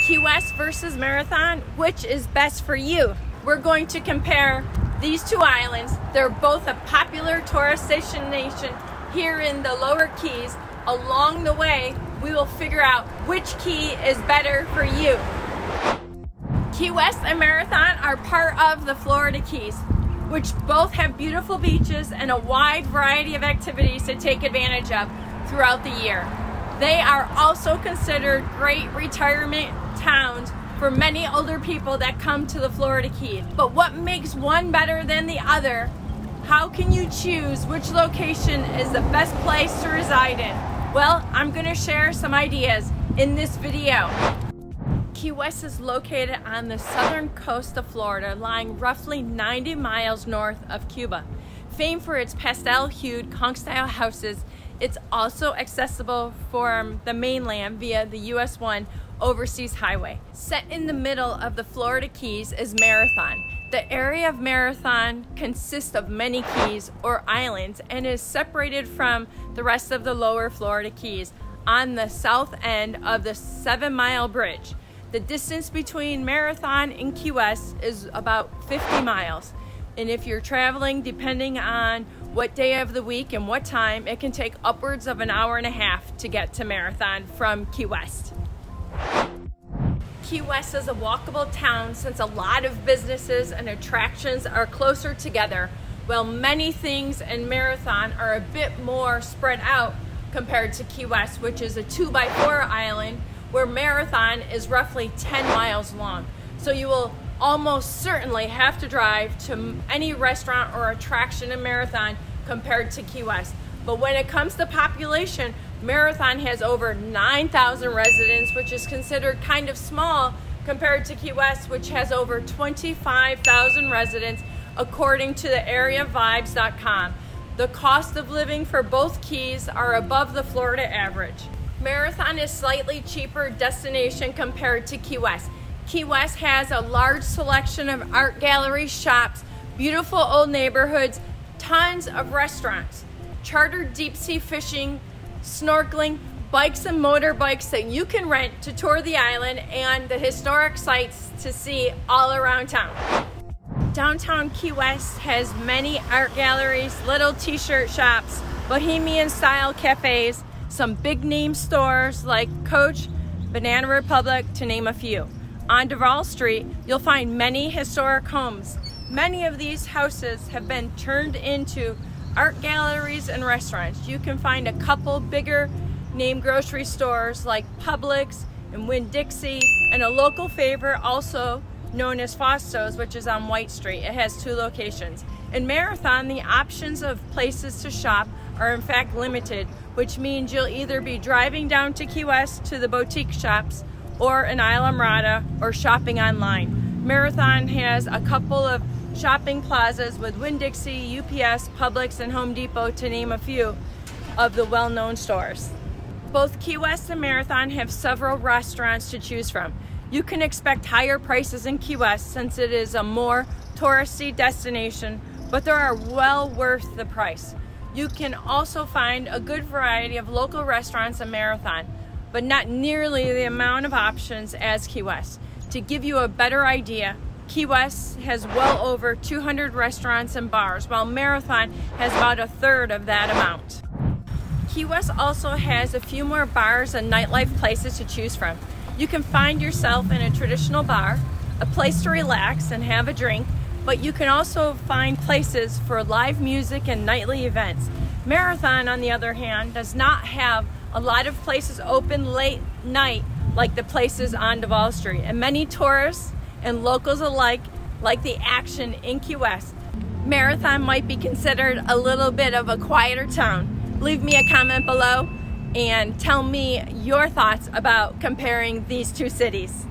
Key West versus Marathon, which is best for you? We're going to compare these two islands. They're both a popular tourist destination here in the Lower Keys. Along the way, we will figure out which key is better for you. Key West and Marathon are part of the Florida Keys, which both have beautiful beaches and a wide variety of activities to take advantage of throughout the year. They are also considered great retirement towns for many older people that come to the Florida Keys. But what makes one better than the other? How can you choose which location is the best place to reside in? Well, I'm going to share some ideas in this video. Key West is located on the southern coast of Florida, lying roughly 90 miles north of Cuba. Famed for its pastel-hued conch-style houses, it's also accessible from the mainland via the US 1 overseas highway. Set in the middle of the Florida Keys is Marathon. The area of Marathon consists of many keys or islands and is separated from the rest of the lower Florida Keys on the south end of the 7-mile bridge. The distance between Marathon and Key West is about 50 miles. And if you're traveling, depending on what day of the week and what time, it can take upwards of an hour and a half to get to Marathon from Key West. Key West is a walkable town since a lot of businesses and attractions are closer together, while many things in Marathon are a bit more spread out compared to Key West, which is a 2x4 island, where Marathon is roughly 10 miles long. So you will almost certainly have to drive to any restaurant or attraction in Marathon compared to Key West. But when it comes to population, Marathon has over 9,000 residents, which is considered kind of small compared to Key West, which has over 25,000 residents, according to the areavibes.com. The cost of living for both keys are above the Florida average. Marathon is slightly cheaper destination compared to Key West. Key West has a large selection of art galleries, shops, beautiful old neighborhoods, tons of restaurants, chartered deep sea fishing, snorkeling, bikes and motorbikes that you can rent to tour the island, and the historic sites to see all around town. Downtown Key West has many art galleries, little t-shirt shops, bohemian style cafes, some big name stores like Coach, Banana Republic, to name a few. On Duval Street, you'll find many historic homes. Many of these houses have been turned into art galleries and restaurants. You can find a couple bigger name grocery stores like Publix and Winn-Dixie, and a local favorite also known as Fosto's, which is on White Street. It has 2 locations. In Marathon, the options of places to shop are in fact limited, which means you'll either be driving down to Key West to the boutique shops or in Islamorada or shopping online. Marathon has a couple of shopping plazas with Winn-Dixie, UPS, Publix, and Home Depot, to name a few of the well-known stores. Both Key West and Marathon have several restaurants to choose from. You can expect higher prices in Key West since it is a more touristy destination, but they are well worth the price. You can also find a good variety of local restaurants in Marathon, but not nearly the amount of options as Key West. To give you a better idea, Key West has well over 200 restaurants and bars, while Marathon has about a third of that amount. Key West also has a few more bars and nightlife places to choose from. You can find yourself in a traditional bar, a place to relax and have a drink, but you can also find places for live music and nightly events. Marathon, on the other hand, does not have a lot of places open late night like the places on Duval Street, and many tourists and locals alike like the action in Key West. Marathon might be considered a little bit of a quieter town. Leave me a comment below and tell me your thoughts about comparing these two cities.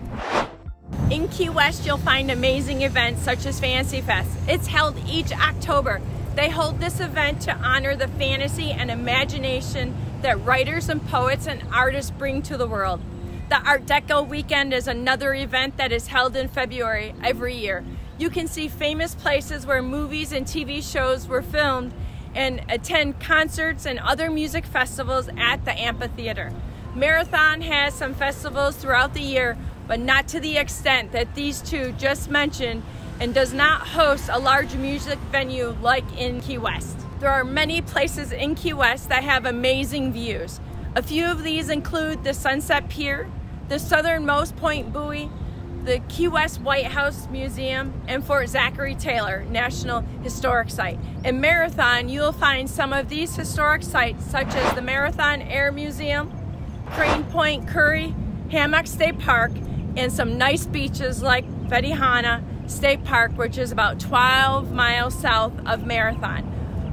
In Key West, you'll find amazing events such as Fantasy Fest. It's held each October. They hold this event to honor the fantasy and imagination that writers and poets and artists bring to the world. The Art Deco Weekend is another event that is held in February every year. You can see famous places where movies and TV shows were filmed and attend concerts and other music festivals at the amphitheater. Marathon has some festivals throughout the year, but not to the extent that these two just mentioned, and does not host a large music venue like in Key West. There are many places in Key West that have amazing views. A few of these include the Sunset Pier, the southernmost point buoy, the Key West White House Museum, and Fort Zachary Taylor National Historic Site. In Marathon, you'll find some of these historic sites such as the Marathon Air Museum, Crane Point Curry, Hammock State Park, and some nice beaches like Fetihana State Park, which is about 12 miles south of Marathon.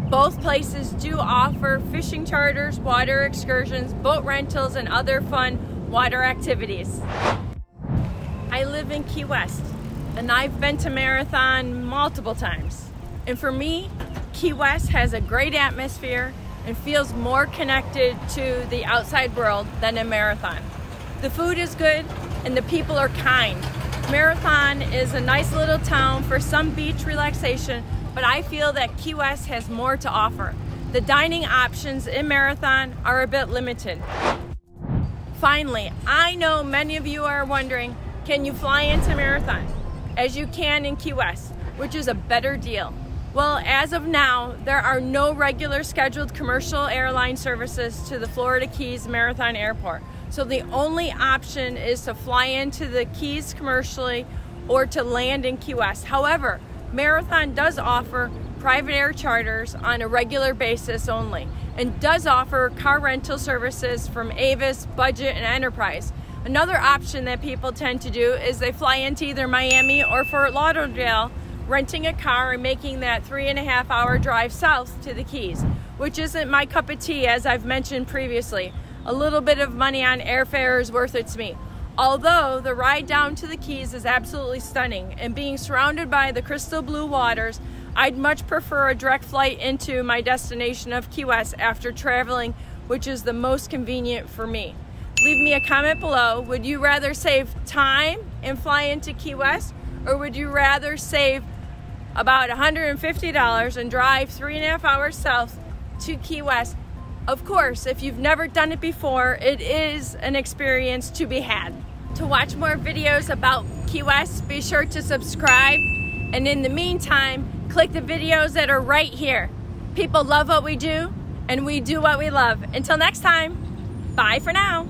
Both places do offer fishing charters, water excursions, boat rentals, and other fun water activities. I live in Key West, and I've been to Marathon multiple times. And for me, Key West has a great atmosphere and feels more connected to the outside world than in Marathon. The food is good and the people are kind. Marathon is a nice little town for some beach relaxation, but I feel that Key West has more to offer. The dining options in Marathon are a bit limited. Finally, I know many of you are wondering, can you fly into Marathon? As you can in Key West, which is a better deal. Well, as of now, there are no regular scheduled commercial airline services to the Florida Keys Marathon Airport. So the only option is to fly into the Keys commercially or to land in Key West. However, Marathon does offer private air charters on a regular basis only, and does offer car rental services from Avis, Budget, and Enterprise. Another option that people tend to do is they fly into either Miami or Fort Lauderdale, renting a car and making that 3.5-hour drive south to the Keys, which isn't my cup of tea, as I've mentioned previously. A little bit of money on airfare is worth it to me. Although the ride down to the Keys is absolutely stunning, and being surrounded by the crystal blue waters, I'd much prefer a direct flight into my destination of Key West after traveling, which is the most convenient for me. Leave me a comment below. Would you rather save time and fly into Key West, or would you rather save about $150 and drive 3.5 hours south to Key West? Of course, if you've never done it before, it is an experience to be had. To watch more videos about Key West, be sure to subscribe. And in the meantime, click the videos that are right here. People love what we do, and we do what we love. Until next time, bye for now.